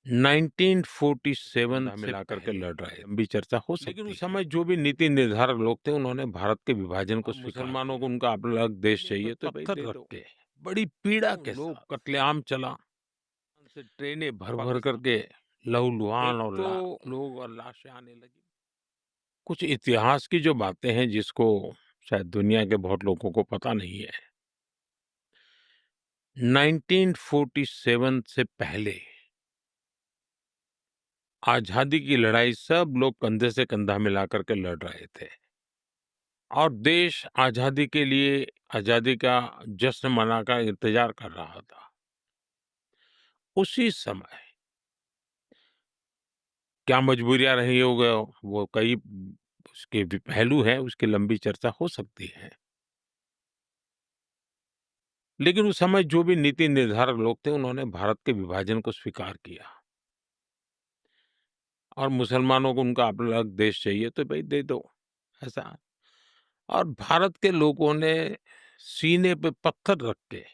1947 से मिला करके पहले लड़ रहे थे। लंबी चर्चा हो सकती लेकिन उस है। समय जो भी नीति निर्धारक लोग थे उन्होंने भारत के विभाजन को और स्वीकार मुसलमानों को किया। उनका अलग देश सीने पे चाहिए तो भाई पत्थर दे रख दो। के बड़ी पीड़ा के लोग साथ कत्लेआम चला, से ट्रेनें भर भर पाकिस्तान करके लहूलुहान एक और तो लोग और लाशें आने लगी। कुछ इतिहास की जो बातें हैं जिसको शायद दुनिया के बहुत लोगों को पता नहीं है। 1947 से पहले आजादी की लड़ाई सब लोग कंधे से कंधा मिला करके लड़ रहे थे और देश आजादी के लिए आजादी का जश्न मनाकर इंतजार कर रहा था। उसी समय क्या मजबूरियां रही होंगी, वो कई उसके भी पहलू हैं, उसकी लंबी चर्चा हो सकती है। लेकिन उस समय जो भी नीति निर्धारक लोग थे उन्होंने भारत के विभाजन को स्वीकार किया और मुसलमानों को उनका अलग देश चाहिए तो भाई दे दो, ऐसा। और भारत के लोगों ने सीने पे पत्थर रख के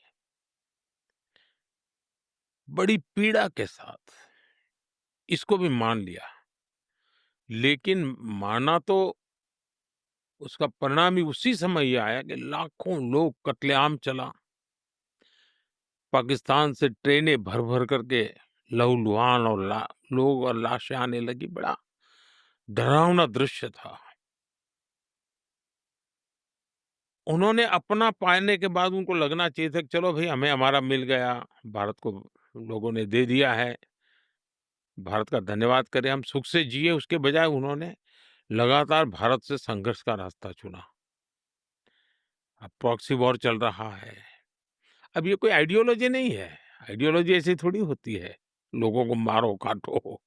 बड़ी पीड़ा के साथ इसको भी मान लिया। लेकिन माना तो उसका परिणाम ही उसी समय ये आया कि लाखों लोग कत्लेआम चला। पाकिस्तान से ट्रेनें भर-भर करके लहूलुहान और लोग और लाशें आने लगी। बड़ा डरावना दृश्य था। उन्होंने अपना पाने के बाद उनको लगना चाहिए था कि चलो भई हमें हमारा मिल गया, भारत को लोगों ने दे दिया है, भारत का धन्यवाद करें, हम सुख से जिए। उसके बजाय उन्होंने लगातार भारत से संघर्ष का रास्ता चुना। अब प्रॉक्सी वॉर चल रहा है। अब ये कोई आइडियोलॉजी नहीं है। आइडियोलॉजी ऐसी थोड़ी होती है, लोगों को मारो, काटो,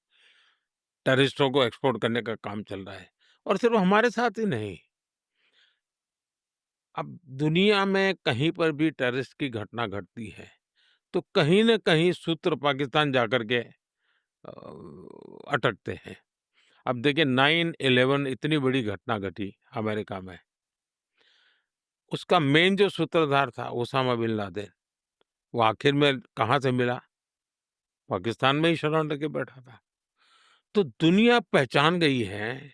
टेररिस्टों को एक्सपोर्ट करने का काम चल रहा है। और सिर्फ हमारे साथ ही नहीं, अब दुनिया में कहीं पर भी टेररिस्ट की घटना घटती है, तो कहीं न कहीं सूत्र पाकिस्तान जाकर के अटकते हैं। अब देखिए 9/11 इतनी बड़ी घटना घटी अमेरिका में, उसका मेन जो सूत्रधार था ओसामा बिन लादेन, वो आखिर में कहाँ से मिला? पाकिस्तान में ही शरण लेके बैठा था। तो दुनिया पहचान गई है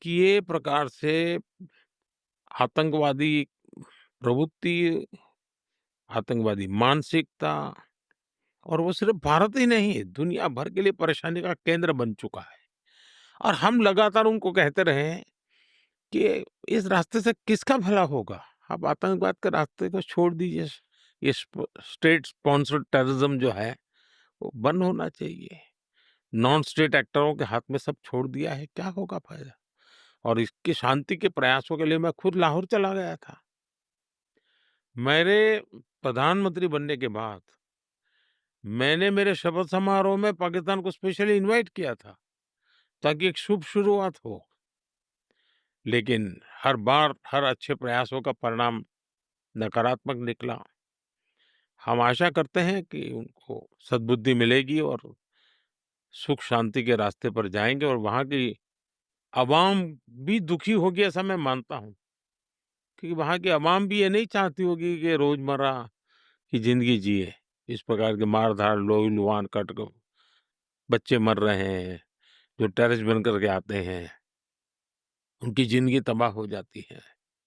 कि ये प्रकार से आतंकवादी प्रवृत्ति, आतंकवादी मानसिकता, और वो सिर्फ भारत ही नहीं, दुनिया भर के लिए परेशानी का केंद्र बन चुका है। और हम लगातार उनको कहते रहे हैं कि इस रास्ते से किसका भला होगा? आप आतंकवाद के रास्ते को छोड़ दीजिए। ये स्टेट स्पॉन्सर्ड टेररिज्म जो है, वो बंद होना चाहिए। नॉन स्टेट एक्टरों के हाथ में सब छोड़ दिया है, क्या होगा फायदा? और इसकी शांति के प्रयासों के लिए मैं खुद लाहौर चला गया था। मेरे प्रधानमंत्री बनने के बाद मैंने मेरे शपथ समारोह में पाकिस्तान को स्पेशली इनवाइट किया था, ताकि एक शुभ शुरुआत हो। लेकिन हर बार हर अच्छे प्रयासों का परिणाम नकारात्मक निकला। हम आशा करते हैं कि उनको सद्बुद्धि मिलेगी और सुख शांति के रास्ते पर जाएँगे और वहाँ की अवाम भी दुखी होगी, ऐसा मैं मानता हूँ। क्योंकि वहाँ की अवाम भी ये नहीं चाहती होगी कि रोज़मर्रा की ज़िंदगी जिए। इस प्रकार के मार-धाड़, लोही-लुहान, कट क बच्चे मर रहे हैं, जो टेररिस्ट बन कर के आते हैं, उनकी ज़िंदगी तबाह हो जाती है।